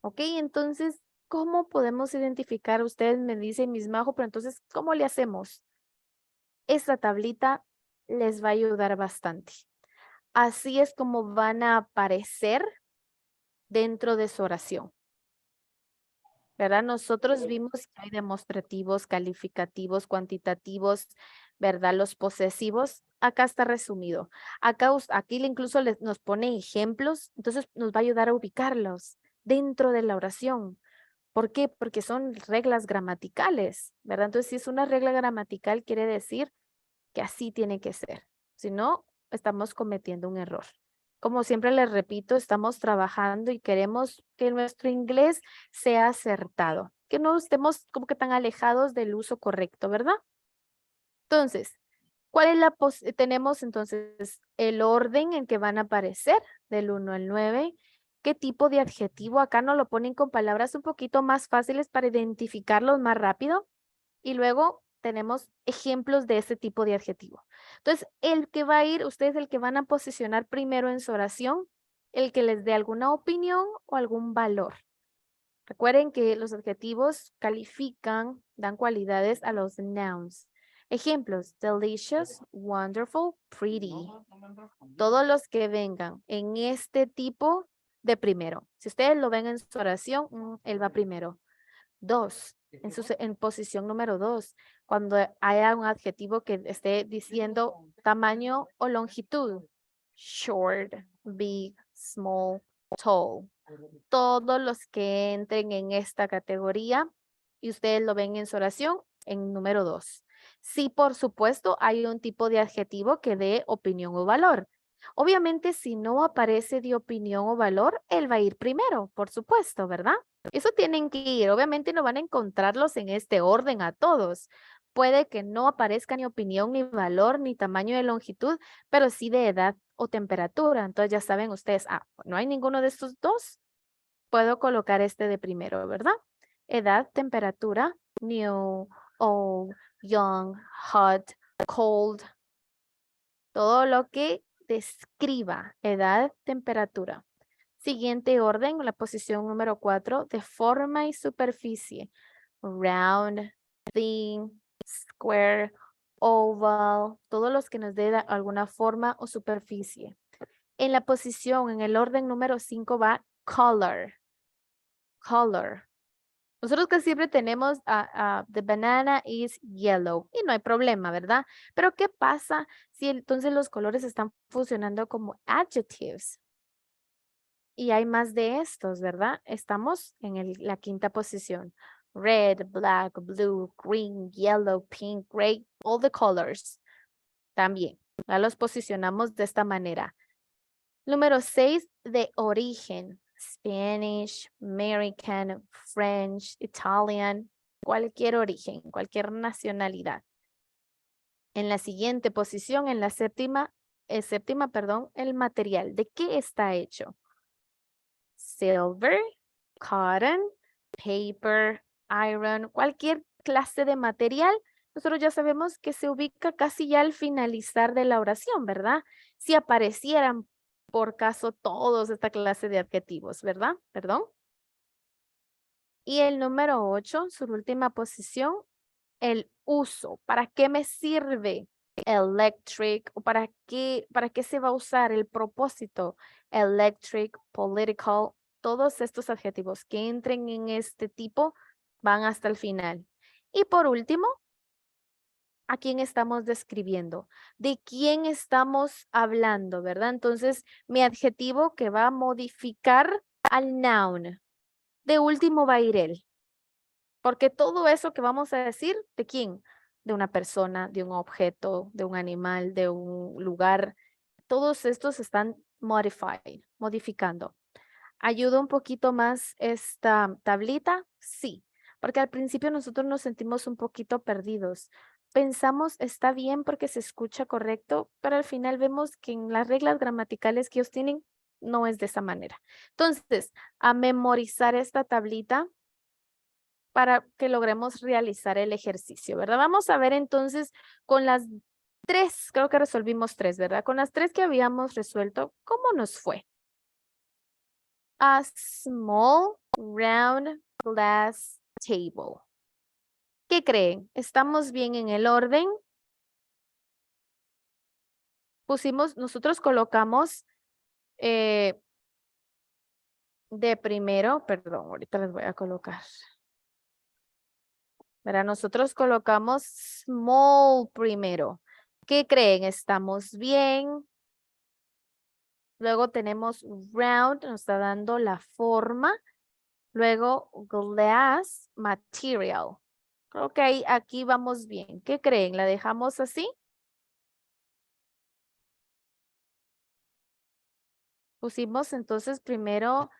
Ok, entonces, ¿cómo podemos identificar? Ustedes me dicen, Miss Majo, pero entonces, ¿cómo le hacemos? Esta tablita les va a ayudar bastante. Así es como van a aparecer dentro de su oración, ¿verdad? Nosotros vimos que hay demostrativos, calificativos, cuantitativos, ¿verdad? Los posesivos, acá está resumido. Aquí incluso nos pone ejemplos, entonces nos va a ayudar a ubicarlos dentro de la oración. ¿Por qué? Porque son reglas gramaticales, ¿verdad? Entonces, si es una regla gramatical, quiere decir que así tiene que ser. Si no, estamos cometiendo un error. como siempre les repito, estamos trabajando y queremos que nuestro inglés sea acertado, que no estemos como que tan alejados del uso correcto, ¿verdad? Entonces, ¿cuál es tenemos entonces el orden en que van a aparecer del 1 al 9? ¿Qué tipo de adjetivo? Acá nos lo ponen con palabras un poquito más fáciles para identificarlos más rápido. Y luego tenemos ejemplos de ese tipo de adjetivo. Entonces, el que va a ir, ustedes el que van a posicionar primero en su oración, el que les dé alguna opinión o algún valor. Recuerden que los adjetivos califican, dan cualidades a los nouns. Ejemplos: delicious, wonderful, pretty. Todos los que vengan en este tipo de primero. Si ustedes lo ven en su oración, él va primero. 2, en posición número 2, cuando haya un adjetivo que esté diciendo tamaño o longitud. Short, big, small, tall. Todos los que entren en esta categoría y ustedes lo ven en su oración en número 2. Sí, por supuesto, hay un tipo de adjetivo que dé opinión o valor. Obviamente, si no aparece de opinión o valor, él va a ir primero, por supuesto, ¿verdad? Eso tienen que ir. Obviamente no van a encontrarlos en este orden a todos. Puede que no aparezca ni opinión, ni valor, ni tamaño de longitud, pero sí de edad o temperatura. Entonces ya saben ustedes, no hay ninguno de estos dos. Puedo colocar este de primero, ¿verdad? Edad, temperatura, new, old, young, hot, cold. Todo lo que describa edad, temperatura. Siguiente orden, la posición número 4, de forma y superficie. Round, thin, square, oval, todos los que nos den alguna forma o superficie. En la posición, en el orden número 5 va color. Color. Nosotros que siempre tenemos the banana is yellow y no hay problema, ¿verdad? Pero ¿qué pasa si entonces los colores están funcionando como adjectives? Y hay más de estos, ¿verdad? Estamos en la quinta posición. Red, black, blue, green, yellow, pink, gray, all the colors. También, ya los posicionamos de esta manera. Número 6, de origen. Spanish, American, French, Italian, cualquier origen, cualquier nacionalidad. En la siguiente posición, en la séptima, el material. ¿De qué está hecho? Silver, cotton, paper, iron, cualquier clase de material, nosotros ya sabemos que se ubica casi ya al finalizar de la oración, ¿verdad? Si aparecieran por caso todos esta clase de adjetivos, ¿verdad? Perdón. Y el número 8, su última posición, el uso. ¿Para qué me sirve? Electric, o para qué se va a usar el propósito, electric, political, todos estos adjetivos que entren en este tipo van hasta el final. Y por último, ¿a quién estamos describiendo? ¿De quién estamos hablando, verdad? Entonces, mi adjetivo que va a modificar al noun. De último va a ir él. Porque todo eso que vamos a decir, ¿de quién? De una persona, de un objeto, de un animal, de un lugar. Todos estos están modificando. ¿Ayuda un poquito más esta tablita? Sí, porque al principio nosotros nos sentimos un poquito perdidos. Pensamos, está bien porque se escucha correcto, pero al final vemos que en las reglas gramaticales que ellos tienen, no es de esa manera. Entonces, a memorizar esta tablita para que logremos realizar el ejercicio, ¿verdad? Vamos a ver entonces con las 3, creo que resolvimos 3, ¿verdad? Con las 3 que habíamos resuelto, ¿cómo nos fue? A small round glass table. ¿Qué creen? ¿Estamos bien en el orden? Nosotros colocamos de primero, perdón, ahorita les voy a colocar. Verá, nosotros colocamos small primero. ¿Qué creen? ¿Estamos bien? Luego tenemos round, nos está dando la forma. Luego glass material. Creo que aquí vamos bien. ¿Qué creen? ¿La dejamos así? Pusimos entonces primero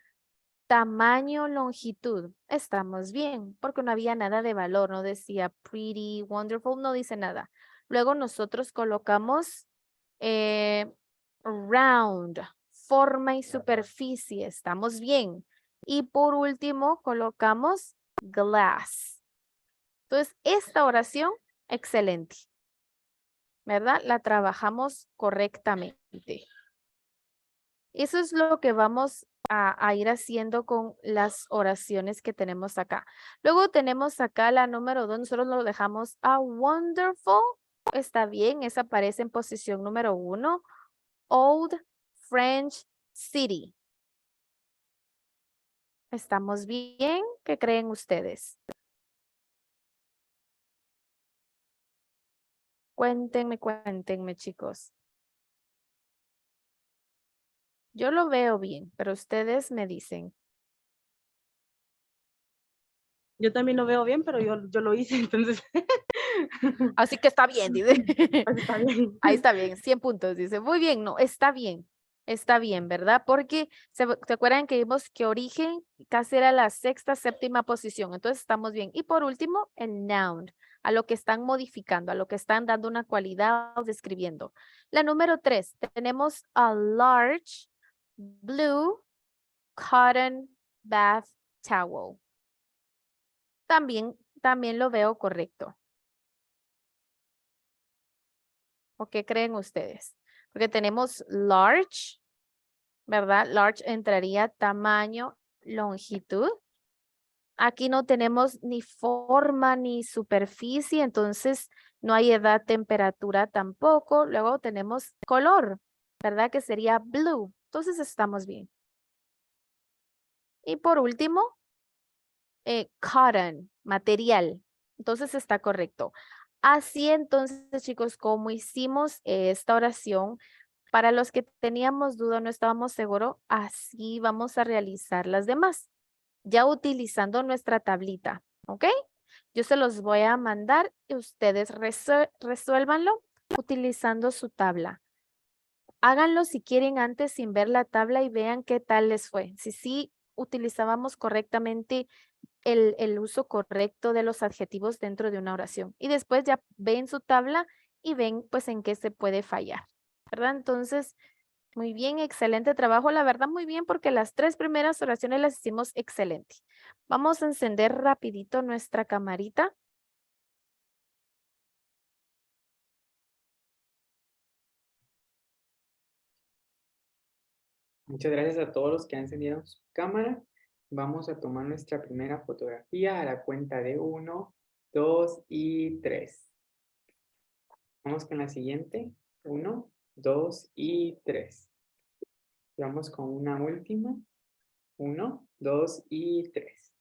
tamaño, longitud. Estamos bien, porque no había nada de valor, no decía pretty, wonderful, no dice nada. Luego nosotros colocamos round, forma y superficie. Estamos bien. Y por último colocamos glass. Entonces, esta oración, excelente. ¿Verdad? La trabajamos correctamente. Eso es lo que vamos a ir haciendo con las oraciones que tenemos acá. Luego tenemos acá la número 2, nosotros lo dejamos a wonderful. Está bien, esa aparece en posición número 1. Old French City. ¿Estamos bien? ¿Qué creen ustedes? Cuéntenme, chicos. Yo lo veo bien, pero ustedes me dicen. Yo también lo veo bien, pero yo lo hice, entonces. Así que está bien, dice. Está bien. Ahí está bien, 100 puntos, dice. Muy bien, no, está bien, ¿verdad? Porque se acuerdan que vimos que origen casi era la 6ª, 7ª posición, entonces estamos bien. Y por último, el noun, a lo que están modificando, a lo que están dando una cualidad o describiendo. La número 3, tenemos a large blue cotton bath towel. También lo veo correcto. ¿O qué creen ustedes? Porque tenemos large, ¿verdad? Large entraría tamaño, longitud. Aquí no tenemos ni forma ni superficie, entonces no hay edad, temperatura tampoco. Luego tenemos color, ¿verdad? Que sería blue. Entonces estamos bien. Y por último, cotton, material. Entonces está correcto. Así entonces, chicos, como hicimos esta oración, para los que teníamos duda, no estábamos seguros, así vamos a realizar las demás, ya utilizando nuestra tablita, ¿ok? Yo se los voy a mandar y ustedes resuélvanlo utilizando su tabla. Háganlo si quieren antes sin ver la tabla y vean qué tal les fue. Si sí utilizábamos correctamente el uso correcto de los adjetivos dentro de una oración. Y después ya ven su tabla y ven pues en qué se puede fallar, ¿verdad? Entonces, muy bien, excelente trabajo. La verdad, muy bien, porque las 3 primeras oraciones las hicimos excelente. Vamos a encender rapidito nuestra camarita. Muchas gracias a todos los que han encendido su cámara. Vamos a tomar nuestra primera fotografía a la cuenta de 1, 2 y 3. Vamos con la siguiente. 1, 2 y 3. Vamos con una última. 1, 2 y 3.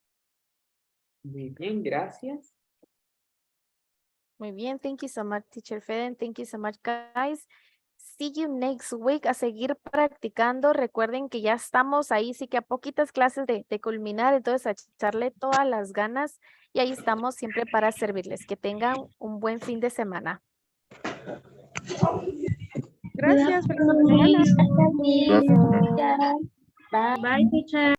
Muy bien, gracias. Muy bien, thank you so much, Teacher Feden. Thank you so much, guys. See you next week. A seguir practicando. Recuerden que ya estamos ahí, sí que a poquitas clases de culminar, entonces a echarle todas las ganas y ahí estamos siempre para servirles. Que tengan un buen fin de semana. Gracias. Bye, teacher.